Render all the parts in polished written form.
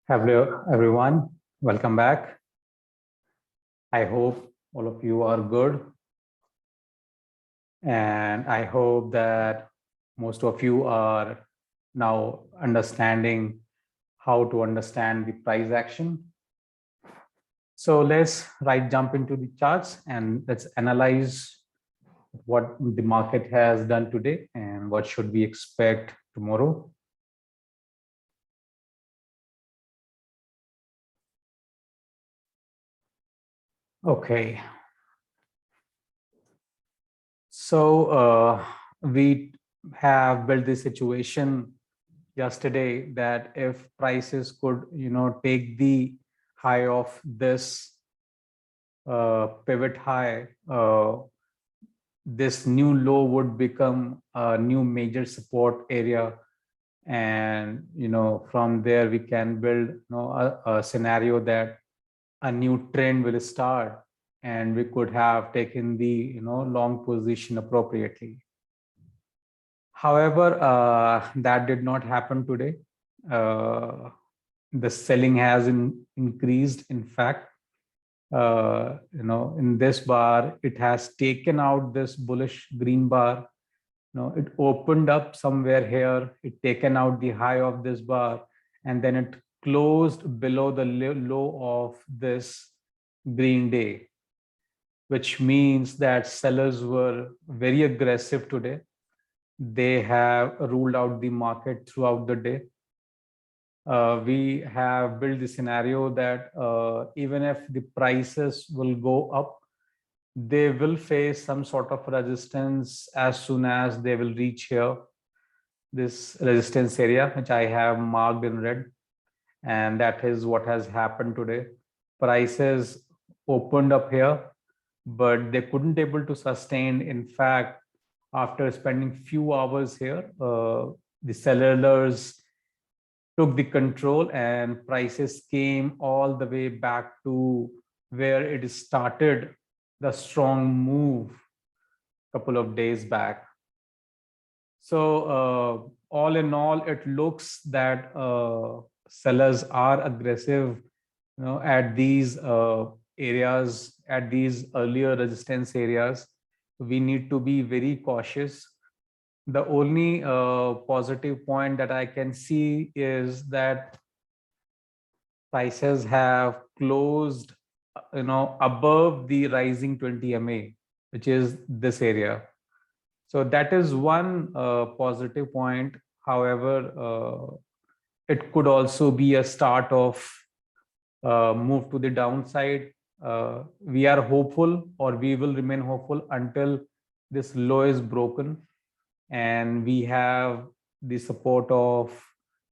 Hello, everyone. Welcome back. I hope all of you are good. And I hope that most of you are now understanding how to understand the price action. So let's jump into the charts and let's analyze what the market has done today and what should we expect tomorrow. Okay. So we have built this situation yesterday that if prices could take the high of this pivot high, this new low would become a new major support area, and from there we can build a scenario that a new trend will start and we could have taken the long position appropriately. However, that did not happen today. Uh, the selling has increased. In fact, in this bar, it has taken out this bullish green bar. It opened up somewhere here. It taken out the high of this bar, and then it closed below the low of this green day, which means that sellers were very aggressive today. They have ruled out the market throughout the day. We have built the scenario that even if the prices will go up, they will face some sort of resistance as soon as they will reach here, this resistance area, which I have marked in red. And that is what has happened today. Prices opened up here, but they couldn't able to sustain. In fact, after spending few hours here, the sellers took the control and prices came all the way back to where it started the strong move couple of days back. So all in all, it looks that sellers are aggressive at these areas, at these earlier resistance areas. We need to be very cautious. The only positive point that I can see is that prices have closed above the rising 20 MA, which is this area. So that is one positive point. However, it could also be a start of move to the downside. We are hopeful, or we will remain hopeful until this low is broken and we have the support of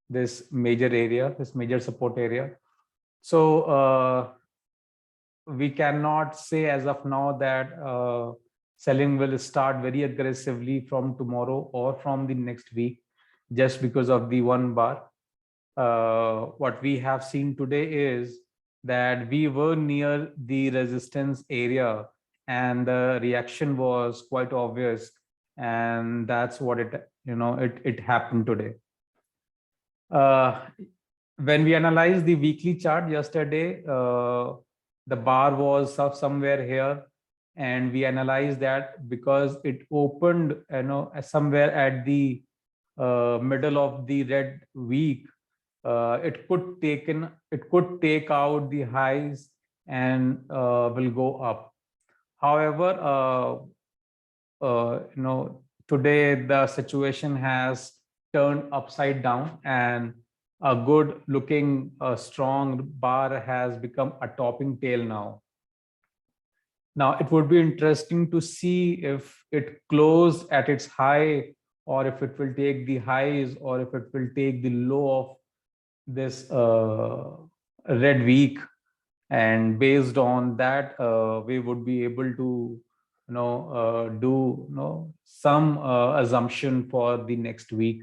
this major area, this major support area. So we cannot say as of now that selling will start very aggressively from tomorrow or from the next week just because of the one bar. What we have seen today is that we were near the resistance area and the reaction was quite obvious, and that's what it happened today. uh, when we analyzed the weekly chart yesterday, the bar was somewhere here, and we analyzed that because it opened somewhere at the middle of the red week. It could take out the highs and will go up. However, today the situation has turned upside down, and a good looking strong bar has become a topping tail now. Now it would be interesting to see if it closed at its high, or if it will take the highs, or if it will take the low of this red week, and based on that we would be able to do some assumption for the next week.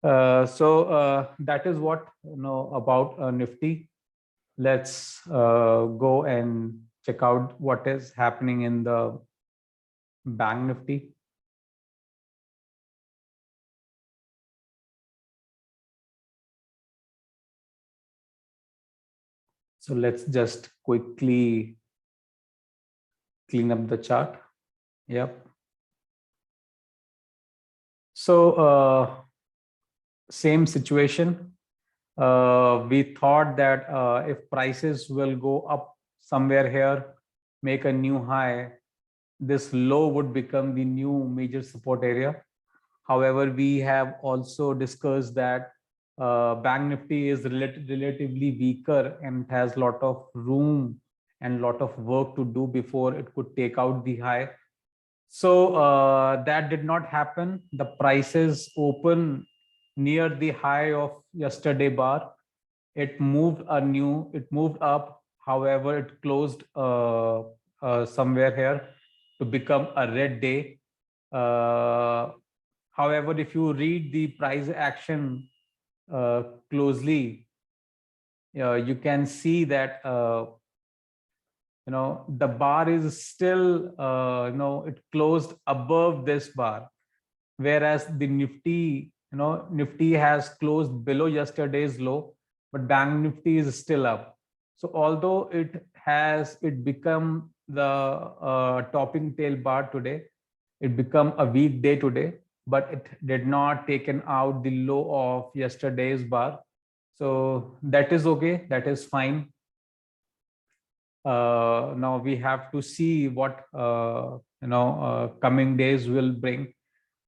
So that is what about Nifty. Let's go and check out what is happening in the Bank Nifty. So let's just quickly clean up the chart. Yep. So same situation. We thought that if prices will go up somewhere here, make a new high, this low would become the new major support area. However, we have also discussed that Bank Nifty is relatively weaker and has a lot of room and lot of work to do before it could take out the high. So that did not happen. The prices open near the high of yesterday bar. It moved up. However, it closed somewhere here to become a red day. However, if you read the price action closely, you can see that the bar is still it closed above this bar, whereas the Nifty has closed below yesterday's low, but Bank Nifty is still up. So although it become the topping tail bar today, it become a weak day today, but it did not taken out the low of yesterday's bar. So that is okay, that is fine. Now we have to see what coming days will bring.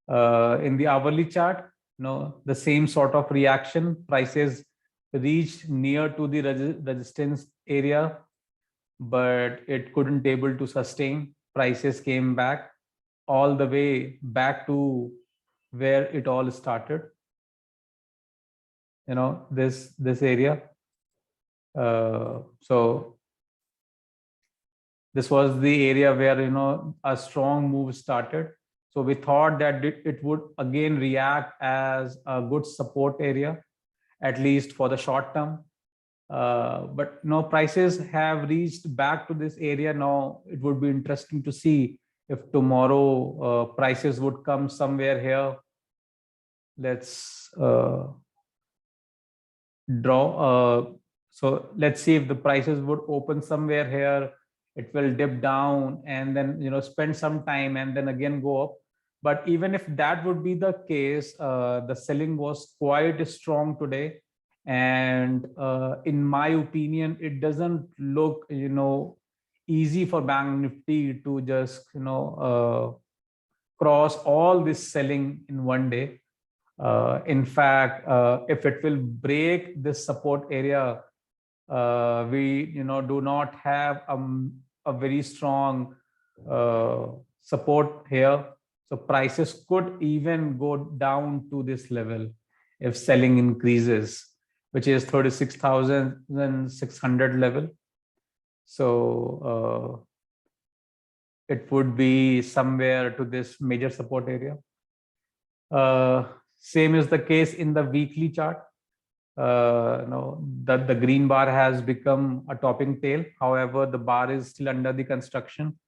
In the hourly chart, the same sort of reaction. Prices reached near to the resistance area, but it couldn't able to sustain. Prices came back all the way back to where it all started. This area. So this was the area where a strong move started. So we thought that it would again react as a good support area, at least for the short term. But no, prices have reached back to this area now. It would be interesting to see if tomorrow prices would come somewhere here. Let's draw. So let's see if the prices would open somewhere here. It will dip down and then spend some time and then again go up. But even if that would be the case, the selling was quite strong today, and in my opinion, it doesn't look easy for Bank Nifty to just cross all this selling in one day. In fact, if it will break this support area, we do not have a very strong support here. So prices could even go down to this level if selling increases, which is 36,600 level. So it would be somewhere to this major support area. Same is the case in the weekly chart. The green bar has become a topping tail. However, the bar is still under the construction.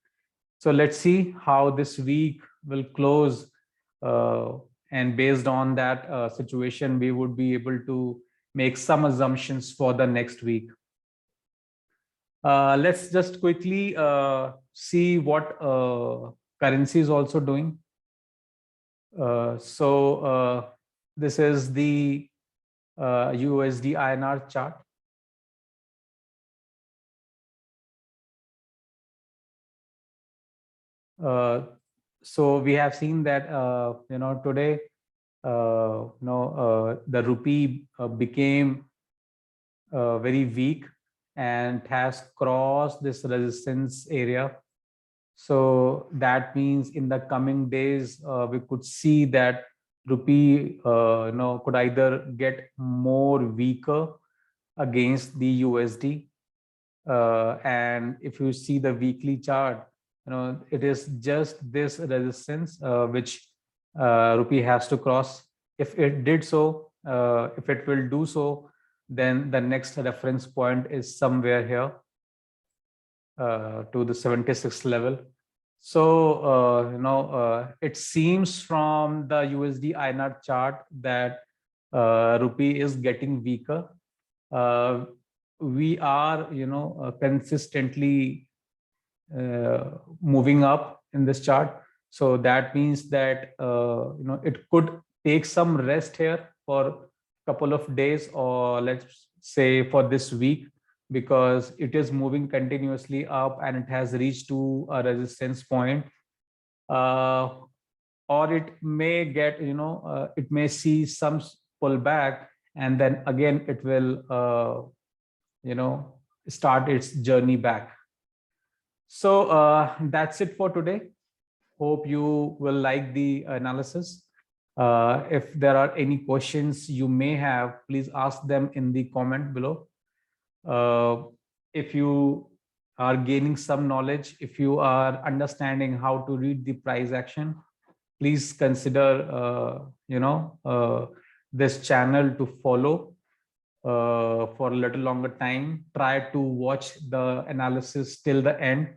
So let's see how this week will close. And based on that situation, we would be able to make some assumptions for the next week. Let's just quickly see what currency is also doing. So this is the USD INR chart. So we have seen that today the rupee became very weak and has crossed this resistance area. So that means in the coming days we could see that rupee could either get more weaker against the USD, and if you see the weekly chart, it is just this resistance which rupee has to cross. If it did so, if it will do so, then the next reference point is somewhere here to the 76 level. So it seems from the USD INR chart that rupee is getting weaker. we are, consistently moving up in this chart. So that means that, it could take some rest here for a couple of days, or let's say for this week, because it is moving continuously up and it has reached to a resistance point. Or it may get, it may see some pullback, and then again it will, start its journey back. So that's it for today. Hope you will like the analysis. If there are any questions you may have, please ask them in the comment below. If you are gaining some knowledge, if you are understanding how to read the price action, please consider, this channel to follow for a little longer time. Try to watch the analysis till the end,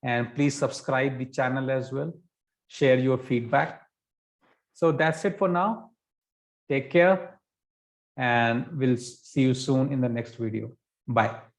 and please subscribe the channel as well. Share your feedback. So that's it for now. Take care, and we'll see you soon in the next video. Bye.